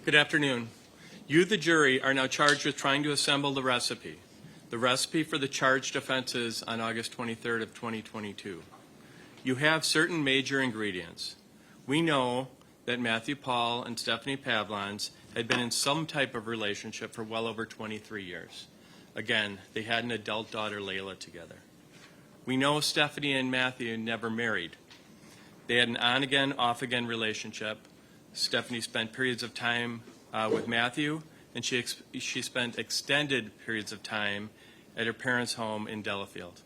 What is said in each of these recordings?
Good afternoon. You, the jury, are now charged with trying to assemble the recipe for the charged offenses on August 23rd of 2022. You have certain major ingredients. We know that Matthew Pahl and Stephanie Pavlons had been in some type of relationship for well over 23 years. Again, they had an adult daughter, Layla, together. We know Stephanie and Matthew never married. They had an on-again, off-again relationship. Stephanie spent periods of time with Matthew, and she spent extended periods of time at her parents' home in Delafield.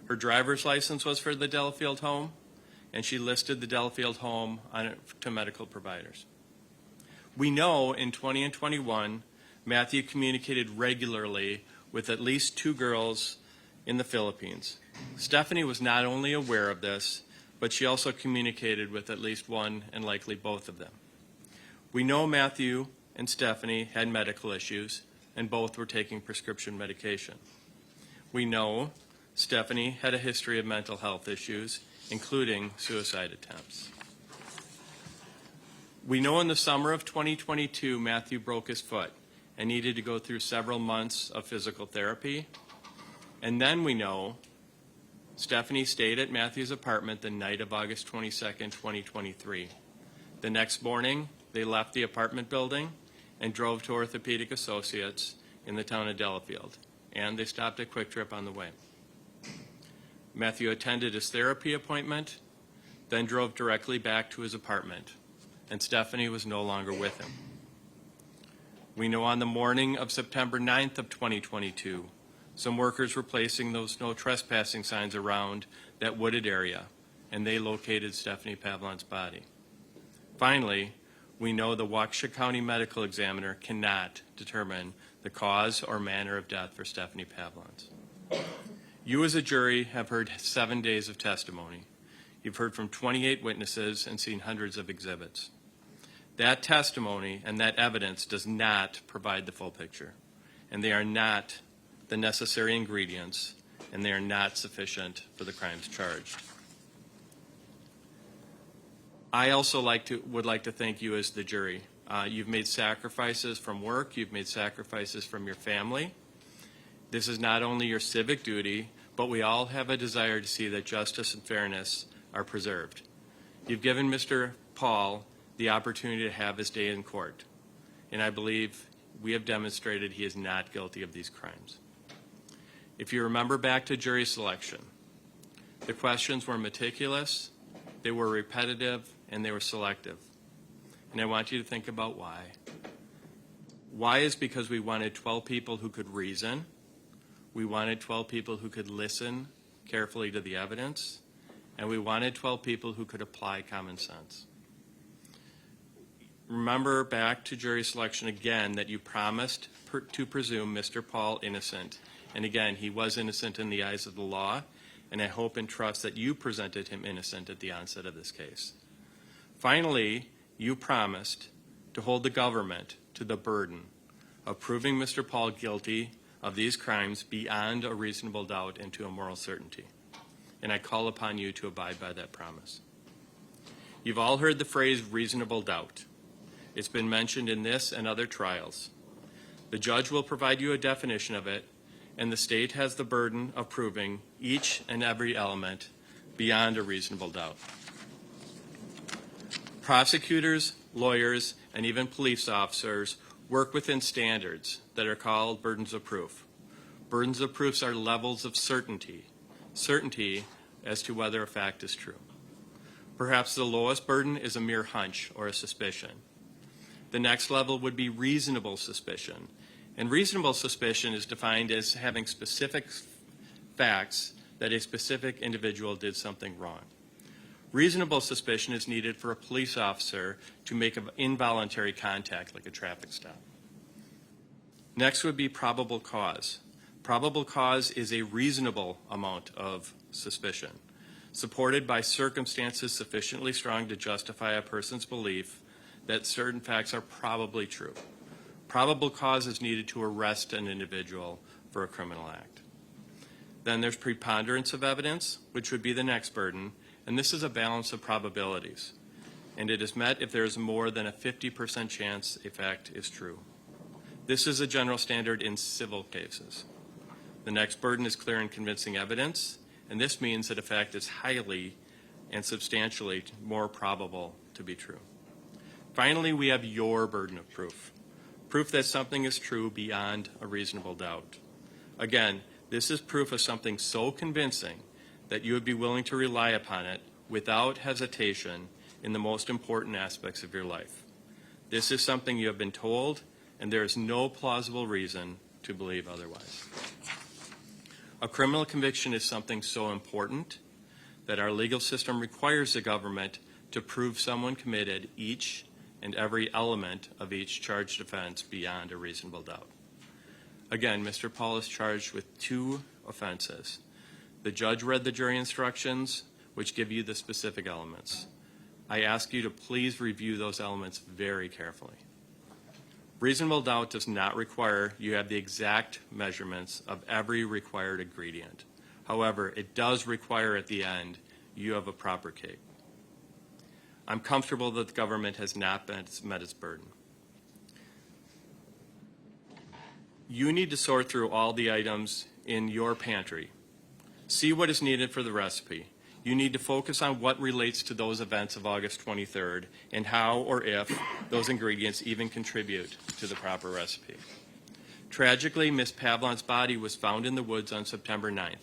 Her driver's license was for the Delafield home, and she listed the Delafield home to medical providers. We know in 20 and 21, Matthew communicated regularly with at least 2 girls in the Philippines. Stephanie was not only aware of this, but she also communicated with at least one and likely both of them. We know Matthew and Stephanie had medical issues, and both were taking prescription medication. We know Stephanie had a history of mental health issues, including suicide attempts. We know in the summer of 2022, Matthew broke his foot and needed to go through several months of physical therapy. And then we know Stephanie stayed at Matthew's apartment the night of August 22nd, 2023. The next morning, they left the apartment building and drove to Orthopedic Associates in the town of Delafield, and they stopped at Quick Trip on the way. Matthew attended his therapy appointment, then drove directly back to his apartment, and Stephanie was no longer with him. We know on the morning of September 9th of 2022, some workers were placing those no trespassing signs around that wooded area, and they located Stephanie Pavlons' body. Finally, we know the Waukesha County Medical Examiner cannot determine the cause or manner of death for Stephanie Pavlons. You as a jury have heard 7 days of testimony. You've heard from 28 witnesses and seen hundreds of exhibits. That testimony and that evidence does not provide the full picture, and they are not the necessary ingredients, and they are not sufficient for the crimes charged. I also would like to thank you as the jury. You've made sacrifices from work, you've made sacrifices from your family. This is not only your civic duty, but we all have a desire to see that justice and fairness are preserved. You've given Mr. Pahl the opportunity to have his day in court, and I believe we have demonstrated he is not guilty of these crimes. If you remember back to jury selection, the questions were meticulous, they were repetitive, and they were selective. And I want you to think about why. Why is because we wanted 12 people who could reason, we wanted 12 people who could listen carefully to the evidence, and we wanted 12 people who could apply common sense. Remember back to jury selection again that you promised to presume Mr. Pahl innocent. And again, he was innocent in the eyes of the law, and I hope and trust that you presented him innocent at the onset of this case. Finally, you promised to hold the government to the burden of proving Mr. Pahl guilty of these crimes beyond a reasonable doubt and to a moral certainty. And I call upon you to abide by that promise. You've all heard the phrase reasonable doubt. It's been mentioned in this and other trials. The judge will provide you a definition of it, and the state has the burden of proving each and every element beyond a reasonable doubt. Prosecutors, lawyers, and even police officers work within standards that are called burdens of proof. Burdens of proofs are levels of certainty as to whether a fact is true. Perhaps the lowest burden is a mere hunch or a suspicion. The next level would be reasonable suspicion. And reasonable suspicion is defined as having specific facts that a specific individual did something wrong. Reasonable suspicion is needed for a police officer to make an involuntary contact, like a traffic stop. Next would be probable cause. Probable cause is a reasonable amount of suspicion, supported by circumstances sufficiently strong to justify a person's belief that certain facts are probably true. Probable cause is needed to arrest an individual for a criminal act. Then there's preponderance of evidence, which would be the next burden, and this is a balance of probabilities. and it is met if there is more than a 50% chance a fact is true. This is a general standard in civil cases. The next burden is clear and convincing evidence, and this means that a fact is highly and substantially more probable to be true. Finally, we have your burden of proof. Proof that something is true beyond a reasonable doubt. Again, this is proof of something so convincing that you would be willing to rely upon it without hesitation in the most important aspects of your life. This is something you have been told, and there is no plausible reason to believe otherwise. A criminal conviction is something so important that our legal system requires the government to prove someone committed each and every element of each charged offense beyond a reasonable doubt. Again, Mr. Pahl is charged with 2 offenses. The judge read the jury instructions, which give you the specific elements. I ask you to please review those elements very carefully. Reasonable doubt does not require you have the exact measurements of every required ingredient. However, it does require at the end you have a proper cake. I'm comfortable that the government has not met its burden. You need to sort through all the items in your pantry. See what is needed for the recipe. You need to focus on what relates to those events of August 23rd and how or if those ingredients even contribute to the proper recipe. Tragically, Ms. Pavlons' body was found in the woods on September 9th.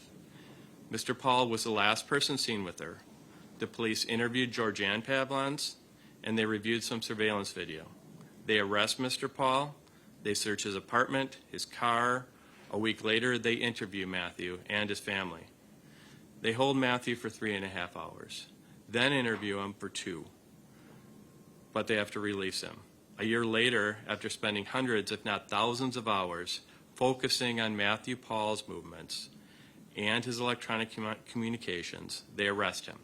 Mr. Pahl was the last person seen with her. The police interviewed Georgianne Pavlons, and they reviewed some surveillance video. They arrest Mr. Pahl. They search his apartment, his car. A week later, they interview Matthew and his family. They hold Matthew for 3.5 hours, then interview him for 2. But they have to release him. A year later, after spending hundreds, if not thousands of hours focusing on Matthew Pahl's movements and his electronic communications, they arrest him.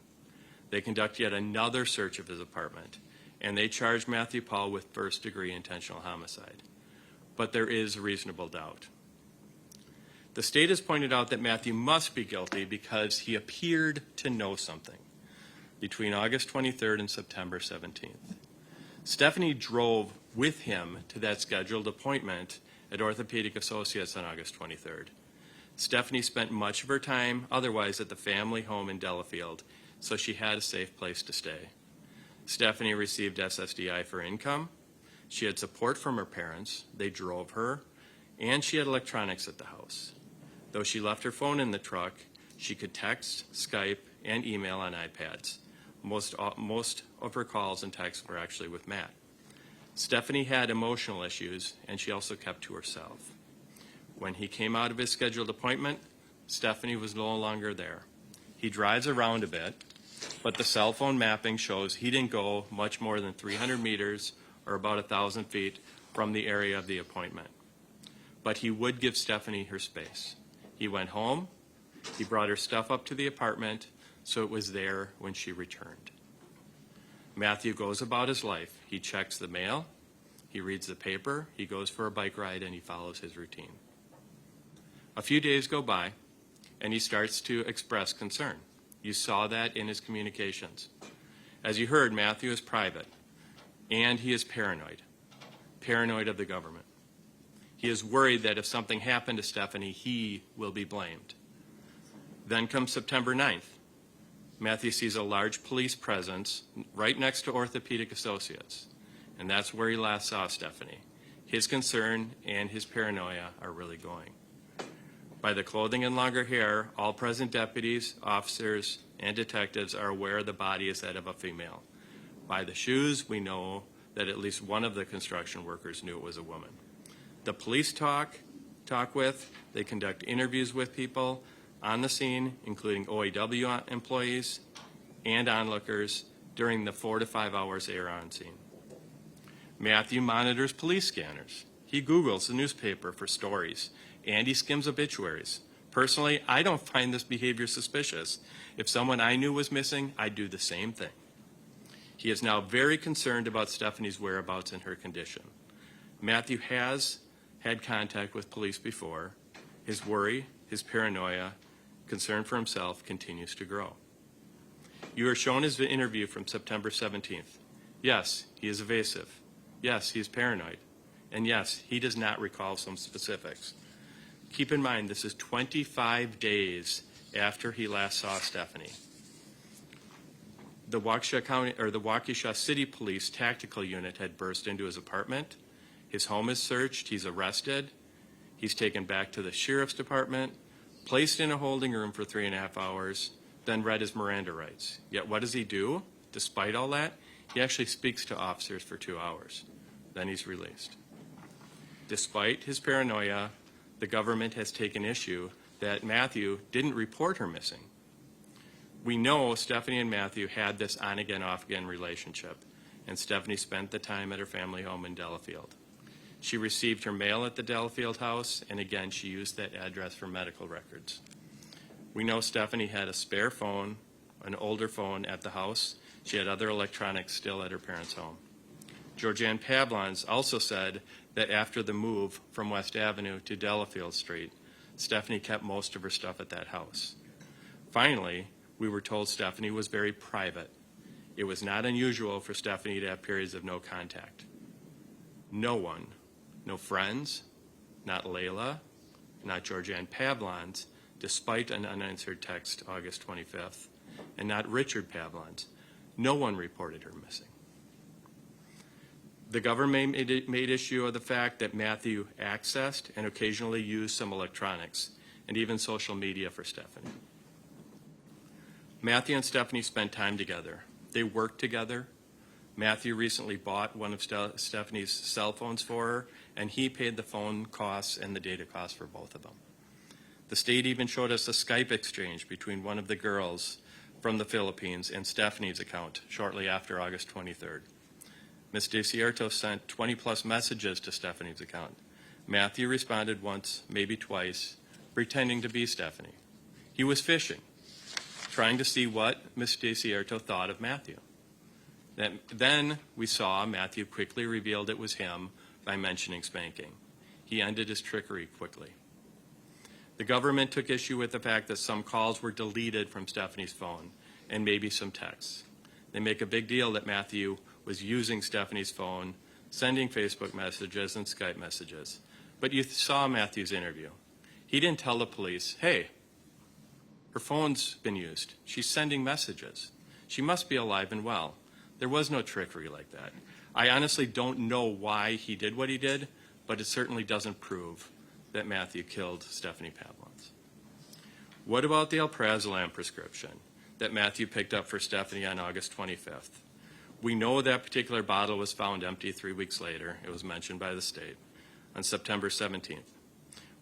They conduct yet another search of his apartment, and they charge Matthew Pahl with first-degree intentional homicide. But there is reasonable doubt. The state has pointed out that Matthew must be guilty because he appeared to know something between August 23rd and September 17th. Stephanie drove with him to that scheduled appointment at Orthopedic Associates on August 23rd. Stephanie spent much of her time otherwise at the family home in Delafield, so she had a safe place to stay. Stephanie received SSDI for income. She had support from her parents. They drove her, and she had electronics at the house. Though she left her phone in the truck, she could text, Skype, and email on iPads. Most of her calls and texts were actually with Matt. Stephanie had emotional issues, and she also kept to herself. When he came out of his scheduled appointment, Stephanie was no longer there. He drives around a bit, but the cell phone mapping shows he didn't go much more than 300 meters or about 1,000 feet from the area of the appointment. But he would give Stephanie her space. He went home, he brought her stuff up to the apartment, so it was there when she returned. Matthew goes about his life. He checks the mail, he reads the paper, he goes for a bike ride, and he follows his routine. A few days go by, and he starts to express concern. You saw that in his communications. As you heard, Matthew is private, and he is paranoid of the government. He is worried that if something happened to Stephanie, he will be blamed. Then comes September 9th. Matthew sees a large police presence right next to Orthopedic Associates, and that's where he last saw Stephanie. His concern and his paranoia are really going. By the clothing and longer hair, all present deputies, officers, and detectives are aware the body is that of a female. By the shoes, we know that at least one of the construction workers knew it was a woman. The police talk with, they conduct interviews with people on the scene, including OAW employees and onlookers during the 4 to 5 hours they are on scene. Matthew monitors police scanners. He Googles the newspaper for stories, and he skims obituaries. Personally, I don't find this behavior suspicious. If someone I knew was missing, I'd do the same thing. He is now very concerned about Stephanie's whereabouts and her condition. Matthew has had contact with police before. His worry, his paranoia, concern for himself continues to grow. You are shown his interview from September 17th. Yes, he is evasive. Yes, he is paranoid. And yes, he does not recall some specifics. Keep in mind, this is 25 days after he last saw Stephanie. The Waukesha City Police Tactical Unit had burst into his apartment. His home is searched. He's arrested. He's taken back to the sheriff's department, placed in a holding room for 3.5 hours, then read his Miranda rights. Yet what does he do? Despite all that, he actually speaks to officers for 2 hours. Then he's released. Despite his paranoia, the government has taken issue that Matthew didn't report her missing. We know Stephanie and Matthew had this on-again, off-again relationship, and Stephanie spent the time at her family home in Delafield. She received her mail at the Delafield house, and again, she used that address for medical records. We know Stephanie had a spare phone, an older phone at the house. She had other electronics still at her parents' home. Georgianne Pavlons also said that after the move from West Avenue to Delafield Street, Stephanie kept most of her stuff at that house. Finally, we were told Stephanie was very private. It was not unusual for Stephanie to have periods of no contact. No one, no friends, not Layla, not Georgianne Pavlons, despite an unanswered text August 25th, and not Richard Pavlons, no one reported her missing. The government made issue of the fact that Matthew accessed and occasionally used some electronics and even social media for Stephanie. Matthew and Stephanie spent time together. They worked together. Matthew recently bought one of Stephanie's cell phones for her, and he paid the phone costs and the data costs for both of them. The state even showed us a Skype exchange between one of the girls from the Philippines and Stephanie's account shortly after August 23rd. Ms. DeCierto sent 20-plus messages to Stephanie's account. Matthew responded once, maybe twice, pretending to be Stephanie. He was fishing, trying to see what Ms. DeCierto thought of Matthew. Then we saw Matthew quickly revealed it was him by mentioning spanking. He ended his trickery quickly. The government took issue with the fact that some calls were deleted from Stephanie's phone and maybe some texts. They make a big deal that Matthew was using Stephanie's phone, sending Facebook messages and Skype messages. But you saw Matthew's interview. He didn't tell the police, hey, her phone's been used. She's sending messages. She must be alive and well. There was no trickery like that. I honestly don't know why he did what he did, but it certainly doesn't prove that Matthew killed Stephanie Pavlons. What about the alprazolam prescription that Matthew picked up for Stephanie on August 25th? We know that particular bottle was found empty 3 weeks later. It was mentioned by the state on September 17th.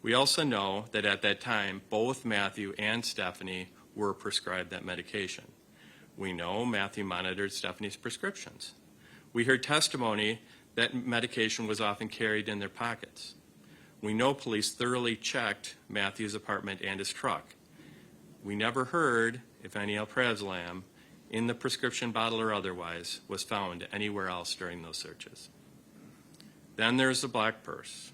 We also know that at that time, both Matthew and Stephanie were prescribed that medication. We know Matthew monitored Stephanie's prescriptions. We heard testimony that medication was often carried in their pockets. We know police thoroughly checked Matthew's apartment and his truck. We never heard if any alprazolam in the prescription bottle or otherwise was found anywhere else during those searches. Then there's the black purse.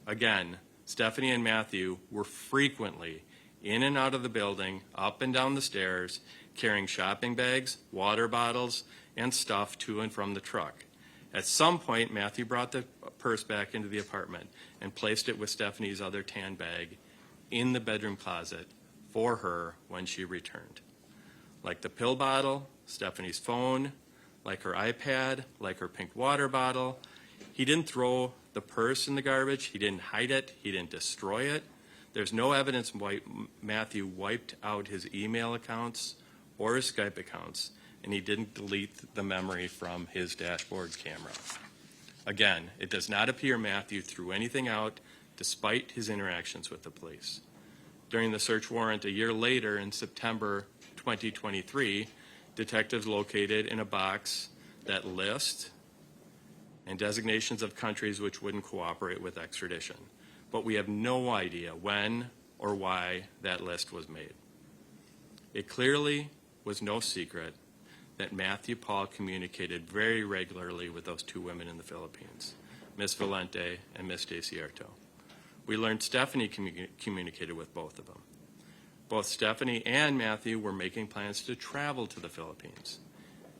Again, Stephanie and Matthew were frequently in and out of the building, up and down the stairs, carrying shopping bags, water bottles, and stuff to and from the truck. At some point, Matthew brought the purse back into the apartment and placed it with Stephanie's other tan bag in the bedroom closet for her when she returned. Like the pill bottle, Stephanie's phone, like her iPad, like her pink water bottle, he didn't throw the purse in the garbage. He didn't hide it. He didn't destroy it. There's no evidence Matthew wiped out his email accounts or his Skype accounts, and he didn't delete the memory from his dashboard camera. Again, it does not appear Matthew threw anything out despite his interactions with the police. During the search warrant a year later in September 2023, detectives located in a box that list and designations of countries which wouldn't cooperate with extradition. But we have no idea when or why that list was made. It clearly was no secret that Matthew Pahl communicated very regularly with those two women in the Philippines, Ms. Valente and Ms. DeCierto. We learned Stephanie communicated with both of them. Both Stephanie and Matthew were making plans to travel to the Philippines.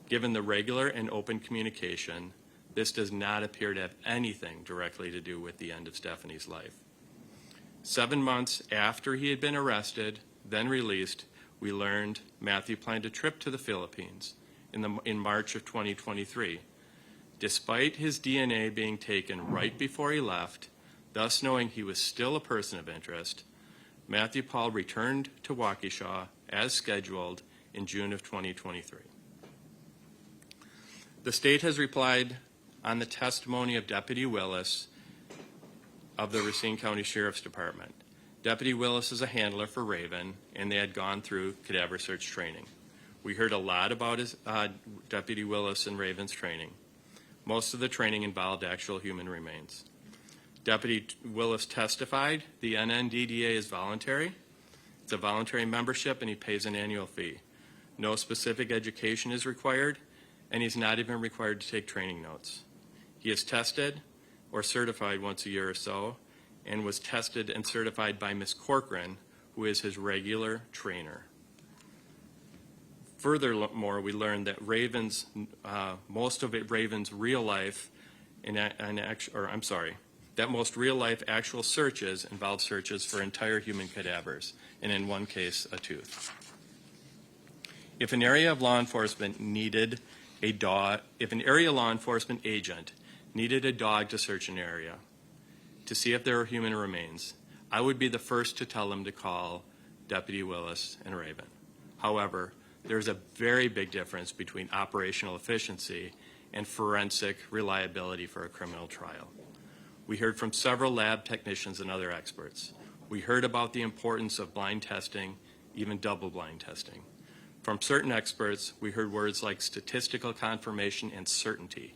Given the regular and open communication, this does not appear to have anything directly to do with the end of Stephanie's life. 7 months after he had been arrested, then released, we learned Matthew planned a trip to the Philippines in March of 2023. Despite his DNA being taken right before he left, thus knowing he was still a person of interest, Matthew Pahl returned to Waukesha as scheduled in June of 2023. The state has replied on the testimony of Deputy Willis of the Racine County Sheriff's Department. Deputy Willis is a handler for Raven, and they had gone through cadaver search training. We heard a lot about Deputy Willis and Raven's training. Most of the training involved actual human remains. Deputy Willis testified the NNDDA is voluntary. It's a voluntary membership, and he pays an annual fee. No specific education is required, and he's not even required to take training notes. He is tested or certified once a year or so, and was tested and certified by Ms. Corcoran, who is his regular trainer. Furthermore, we learned that most of Raven's real life, that most real life actual searches involved searches for entire human cadavers, and in one case, a tooth. If an area law enforcement agent needed a dog to search an area to see if there were human remains, I would be the first to tell them to call Deputy Willis and Raven. However, there's a very big difference between operational efficiency and forensic reliability for a criminal trial. We heard from several lab technicians and other experts. We heard about the importance of blind testing, even double-blind testing. From certain experts, we heard words like statistical confirmation and certainty.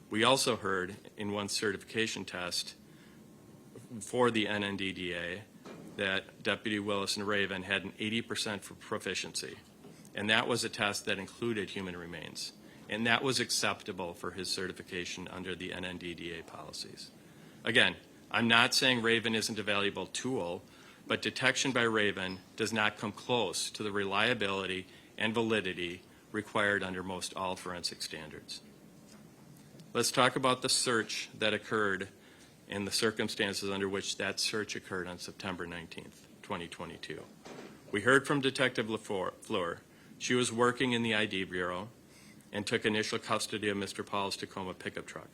We also heard in one certification test for the NNDDA that Deputy Willis and Raven had an 80% for proficiency. And that was a test that included human remains. And that was acceptable for his certification under the NNDDA policies. Again, I'm not saying Raven isn't a valuable tool, but detection by Raven does not come close to the reliability and validity required under most all forensic standards. Let's talk about the search that occurred and the circumstances under which that search occurred on September 19th, 2022. We heard from Detective LaFleur. She was working in the ID Bureau and took initial custody of Mr. Pahl's Tacoma pickup truck.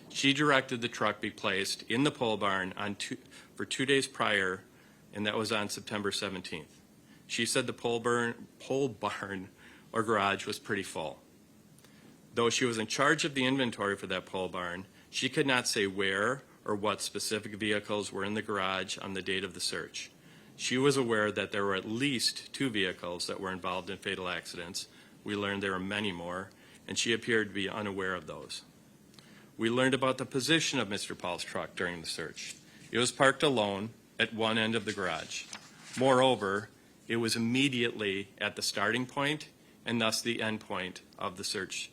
She directed the truck be placed in the pole barn for 2 days prior, and that was on September 17th. She said the pole barn or garage was pretty full. Though she was in charge of the inventory for that pole barn, she could not say where or what specific vehicles were in the garage on the date of the search. She was aware that there were at least 2 vehicles that were involved in fatal accidents. We learned there were many more, and she appeared to be unaware of those. We learned about the position of Mr. Pahl's truck during the search. It was parked alone at one end of the garage. Moreover, it was immediately at the starting point and thus the end point of the search.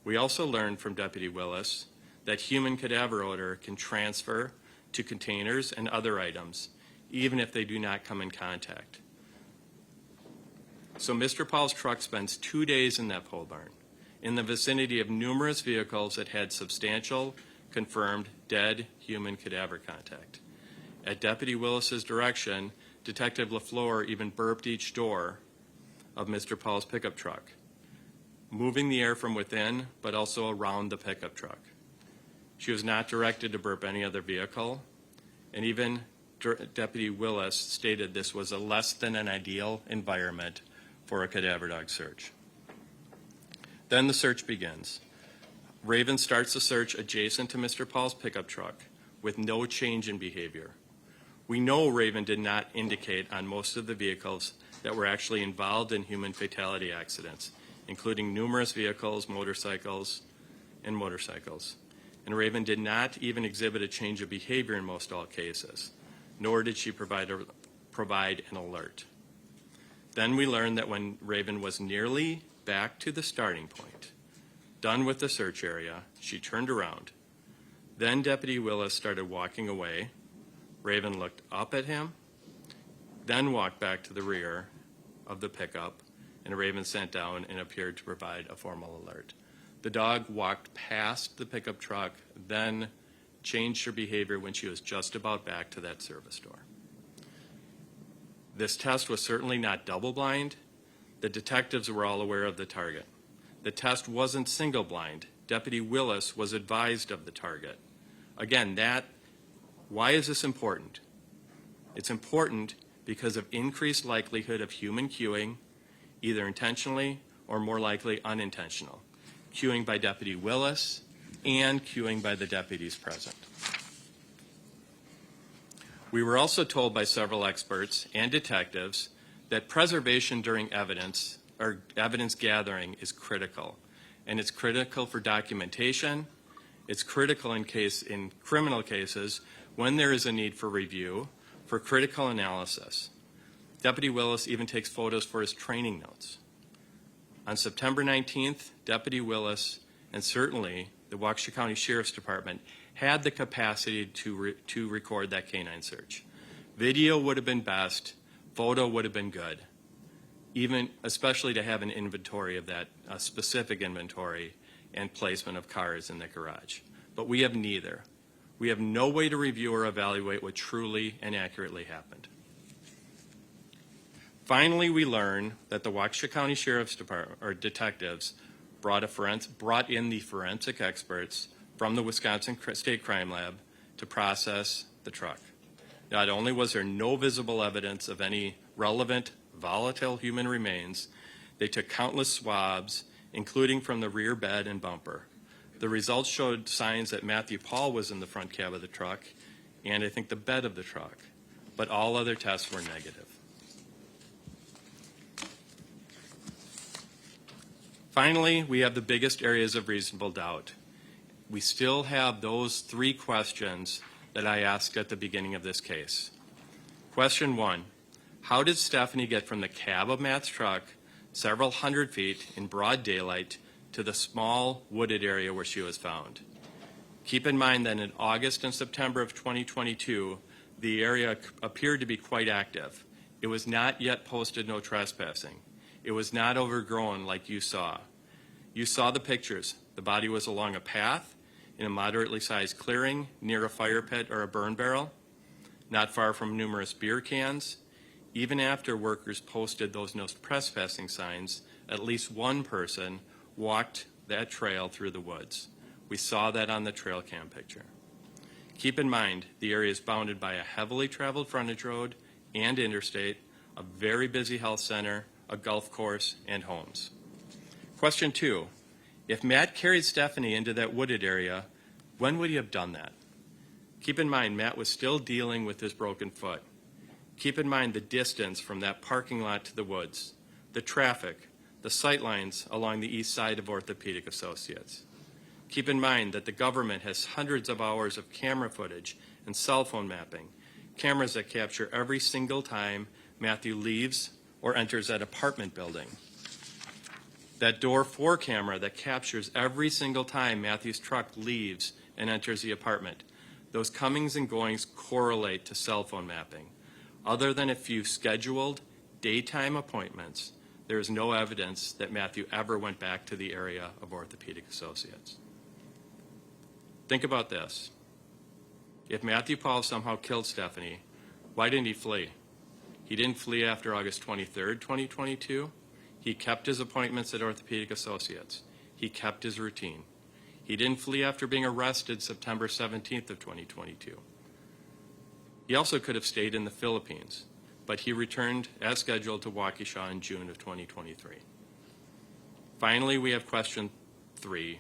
We also learned from Deputy Willis that human cadaver odor can transfer to containers and other items, even if they do not come in contact. So Mr. Pahl's truck spends 2 days in that pole barn, in the vicinity of numerous vehicles that had substantial, confirmed, dead human cadaver contact. At Deputy Willis's direction, Detective LaFleur even burped each door of Mr. Pahl's pickup truck, moving the air from within, but also around the pickup truck. She was not directed to burp any other vehicle, and even Deputy Willis stated this was a less than an ideal environment for a cadaver dog search. Then the search begins. Raven starts the search adjacent to Mr. Pahl's pickup truck with no change in behavior. We know Raven did not indicate on most of the vehicles that were actually involved in human fatality accidents, including numerous vehicles, motorcycles. And Raven did not even exhibit a change of behavior in most all cases, nor did she provide an alert. Then we learned that when Raven was nearly back to the starting point, done with the search area, she turned around. Then Deputy Willis started walking away. Raven looked up at him, then walked back to the rear of the pickup and a raven sent down and appeared to provide a formal alert. The dog walked past the pickup truck, then changed her behavior when she was just about back to that service door. This test was certainly not double-blind. The detectives were all aware of the target. The test wasn't single-blind. Deputy Willis was advised of the target. Again, why is this important? It's important because of increased likelihood of human cueing, either intentionally or more likely unintentional. Cueing by Deputy Willis and cueing by the deputies present. We were also told by several experts and detectives that preservation during evidence or evidence gathering is critical. And it's critical for documentation. It's critical in criminal cases when there is a need for review, for critical analysis. Deputy Willis even takes photos for his training notes. On September 19th, Deputy Willis and certainly the Waukesha County Sheriff's Department had the capacity to record that canine search. Video would have been best, photo would have been good, especially to have an inventory of that, specific inventory and placement of cars in the garage. But we have neither. We have no way to review or evaluate what truly and accurately happened. Finally, we learn that the Waukesha County Sheriff's Department, or detectives, brought in the forensic experts from the Wisconsin State Crime Lab to process the truck. Not only was there no visible evidence of any relevant volatile human remains, they took countless swabs, including from the rear bed and bumper. The results showed signs that Matthew Pahl was in the front cab of the truck and I think the bed of the truck, but all other tests were negative. Finally, we have the biggest areas of reasonable doubt. We still have those three questions that I asked at the beginning of this case. Question 1, how did Stephanie get from the cab of Matt's truck several hundred feet in broad daylight to the small wooded area where she was found? Keep in mind that in August and September of 2022, the area appeared to be quite active. It was not yet posted no trespassing. It was not overgrown like you saw. You saw the pictures. The body was along a path in a moderately sized clearing near a fire pit or a burn barrel, not far from numerous beer cans. Even after workers posted those no trespassing signs, at least one person walked that trail through the woods. We saw that on the trail cam picture. Keep in mind, the area is bounded by a heavily traveled frontage road and interstate, a very busy health center, a golf course, and homes. Question 2, if Matt carried Stephanie into that wooded area, when would he have done that? Keep in mind, Matt was still dealing with his broken foot. Keep in mind the distance from that parking lot to the woods, the traffic, the sight lines along the east side of Orthopedic Associates. Keep in mind that the government has hundreds of hours of camera footage and cell phone mapping, cameras that capture every single time Matthew leaves or enters that apartment building. That door 4 camera that captures every single time Matthew's truck leaves and enters the apartment. Those comings and goings correlate to cell phone mapping. Other than a few scheduled daytime appointments, there is no evidence that Matthew ever went back to the area of Orthopedic Associates. Think about this. If Matthew Pahl somehow killed Stephanie, why didn't he flee? He didn't flee after August 23rd, 2022. He kept his appointments at Orthopedic Associates. He kept his routine. He didn't flee after being arrested September 17th of 2022. He also could have stayed in the Philippines, but he returned as scheduled to Waukesha in June of 2023. Finally, we have question 3,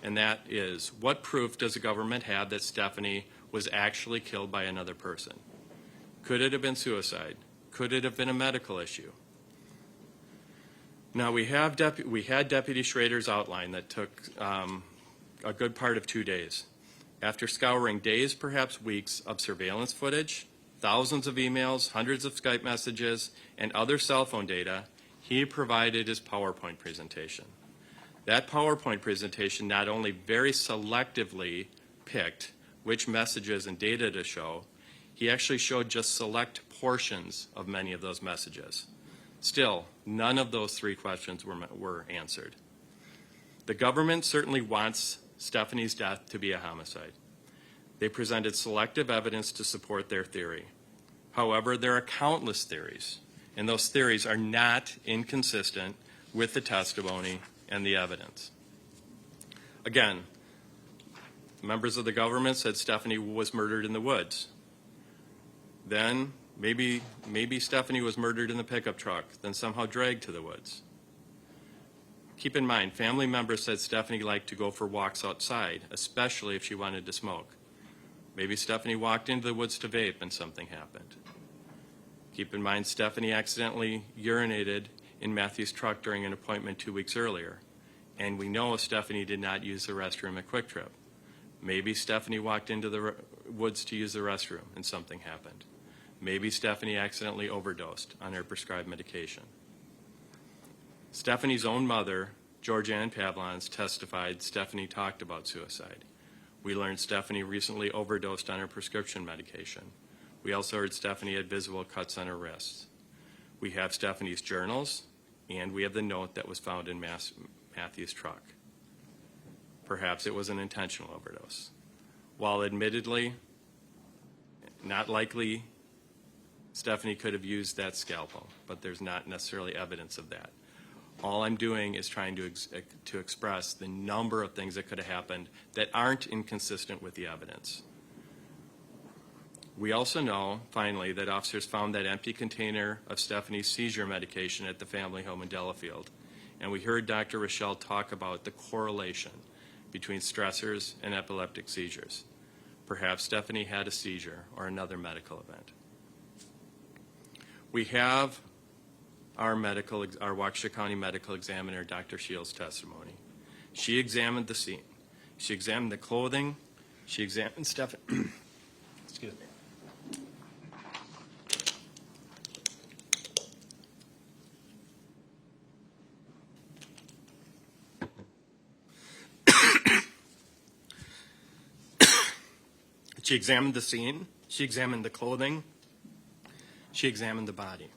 and that is, what proof does the government have that Stephanie was actually killed by another person? Could it have been suicide? Could it have been a medical issue? Now, we had Deputy Schrader's outline that took a good part of 2 days. After scouring days, perhaps weeks, of surveillance footage, thousands of emails, hundreds of Skype messages, and other cell phone data, he provided his PowerPoint presentation. That PowerPoint presentation not only very selectively picked which messages and data to show, he actually showed just select portions of many of those messages. Still, none of those three questions were answered. The government certainly wants Stephanie's death to be a homicide. They presented selective evidence to support their theory. However, there are countless theories, and those theories are not inconsistent with the testimony and the evidence. Again, members of the government said Stephanie was murdered in the woods. Then maybe Stephanie was murdered in the pickup truck, then somehow dragged to the woods. Keep in mind, family members said Stephanie liked to go for walks outside, especially if she wanted to smoke. Maybe Stephanie walked into the woods to vape and something happened. Keep in mind, Stephanie accidentally urinated in Matthew's truck during an appointment 2 weeks earlier. And we know Stephanie did not use the restroom at Quick Trip. Maybe Stephanie walked into the woods to use the restroom and something happened. Maybe Stephanie accidentally overdosed on her prescribed medication. Stephanie's own mother, Georgianne Pavlons, testified Stephanie talked about suicide. We learned Stephanie recently overdosed on her prescription medication. We also heard Stephanie had visible cuts on her wrists. We have Stephanie's journals, and we have the note that was found in Matthew's truck. Perhaps it was an intentional overdose. While admittedly not likely, Stephanie could have used that scalpel, but there's not necessarily evidence of that. All I'm doing is trying to express the number of things that could have happened that aren't inconsistent with the evidence. We also know, finally, that officers found that empty container of Stephanie's seizure medication at the family home in Delafield. And we heard Dr. Rochelle talk about the correlation between stressors and epileptic seizures. Perhaps Stephanie had a seizure or another medical event. We have our Waukesha County medical examiner, Dr. Shields' testimony. She examined the scene. She examined the clothing. She examined Stephanie. Excuse me. She examined the scene, she examined the clothing, she examined the body.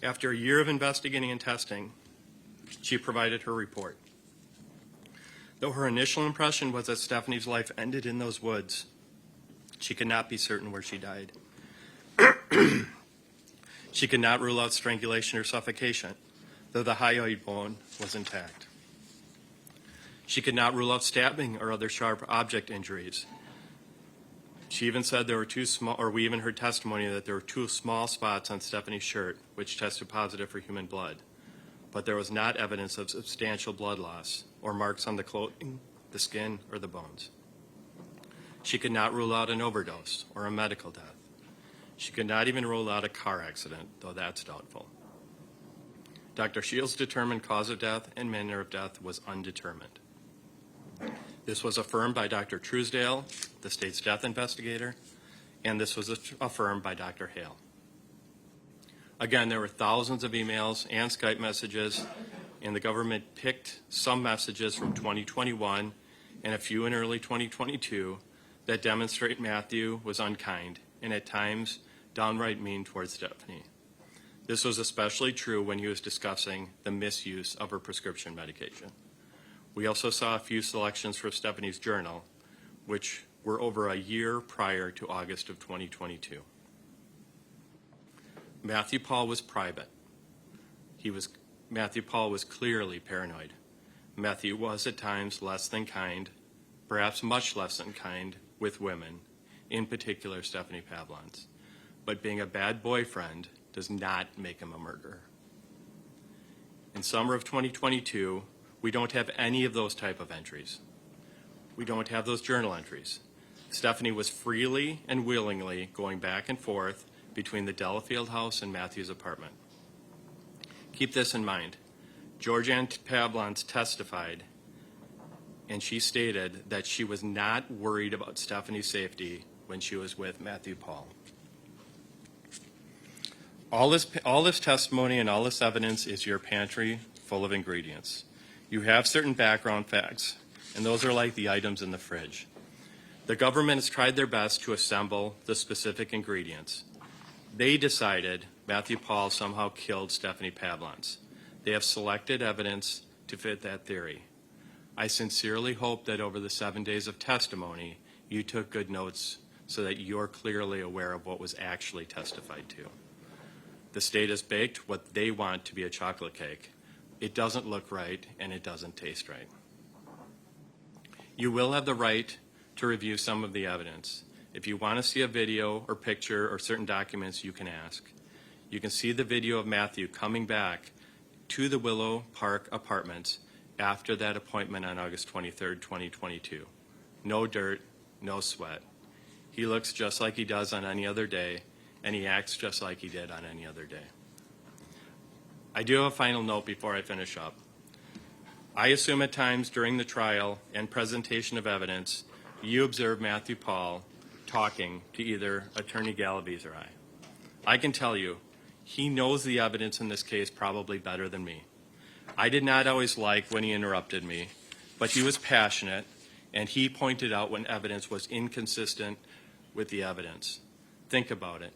After a year of investigating and testing, she provided her report. Though her initial impression was that Stephanie's life ended in those woods, she could not be certain where she died. She could not rule out strangulation or suffocation, though the hyoid bone was intact. She could not rule out stabbing or other sharp object injuries. She even said there were two small, or we even heard testimony that there were 2 small spots on Stephanie's shirt which tested positive for human blood. But there was not evidence of substantial blood loss or marks on the clothing, the skin, or the bones. She could not rule out an overdose or a medical death. She could not even rule out a car accident, though that's doubtful. Dr. Shields determined cause of death and manner of death was undetermined. This was affirmed by Dr. Truesdale, the state's death investigator, and this was affirmed by Dr. Hale. Again, there were thousands of emails and Skype messages, and the government picked some messages from 2021 and a few in early 2022 that demonstrate Matthew was unkind and at times downright mean towards Stephanie. This was especially true when he was discussing the misuse of her prescription medication. We also saw a few selections from Stephanie's journal, which were over a year prior to August of 2022. Matthew Pahl was private. Matthew Pahl was clearly paranoid. Matthew was at times less than kind, perhaps much less than kind, with women, in particular Stephanie Pavlons. But being a bad boyfriend does not make him a murderer. In summer of 2022, we don't have any of those type of entries. We don't have those journal entries. Stephanie was freely and willingly going back and forth between the Delafield house and Matthew's apartment. Keep this in mind. Georgianne Pavlons testified, and she stated that she was not worried about Stephanie's safety when she was with Matthew Pahl. All this testimony and all this evidence is your pantry full of ingredients. You have certain background facts, and those are like the items in the fridge. The government has tried their best to assemble the specific ingredients. They decided Matthew Pahl somehow killed Stephanie Pavlons. They have selected evidence to fit that theory. I sincerely hope that over the 7 days of testimony, you took good notes so that you're clearly aware of what was actually testified to. The state has baked what they want to be a chocolate cake. It doesn't look right, and it doesn't taste right. You will have the right to review some of the evidence. If you want to see a video or picture or certain documents, you can ask. You can see the video of Matthew coming back to the Willow Park apartments after that appointment on August 23rd, 2022. No dirt, no sweat. He looks just like he does on any other day, and he acts just like he did on any other day. I do have a final note before I finish up. I assume at times during the trial and presentation of evidence, you observe Matthew Pahl talking to either Attorney Galaviz or I can tell you, he knows the evidence in this case probably better than me. I did not always like when he interrupted me, but he was passionate, and he pointed out when evidence was inconsistent with the evidence. Think about it.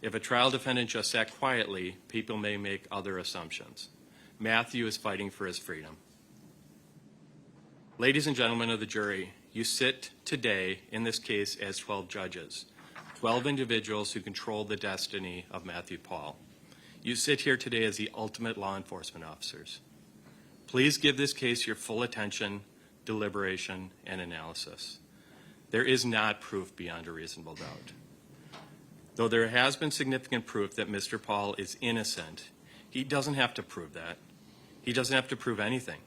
If a trial defendant just sat quietly, people may make other assumptions. Matthew is fighting for his freedom. Ladies and gentlemen of the jury, you sit today in this case as 12 judges, 12 individuals who control the destiny of Matthew Pahl. You sit here today as the ultimate law enforcement officers. Please give this case your full attention, deliberation, and analysis. There is not proof beyond a reasonable doubt. Though there has been significant proof that Mr. Pahl is innocent, he doesn't have to prove that. He doesn't have to prove anything.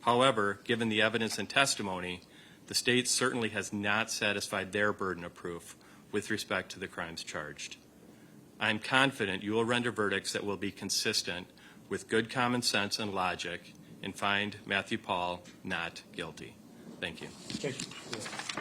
However, given the evidence and testimony, the state certainly has not satisfied their burden of proof with respect to the crimes charged. I'm confident you will render verdicts that will be consistent with good common sense and logic and find Matthew Pahl not guilty. Thank you. Thank you.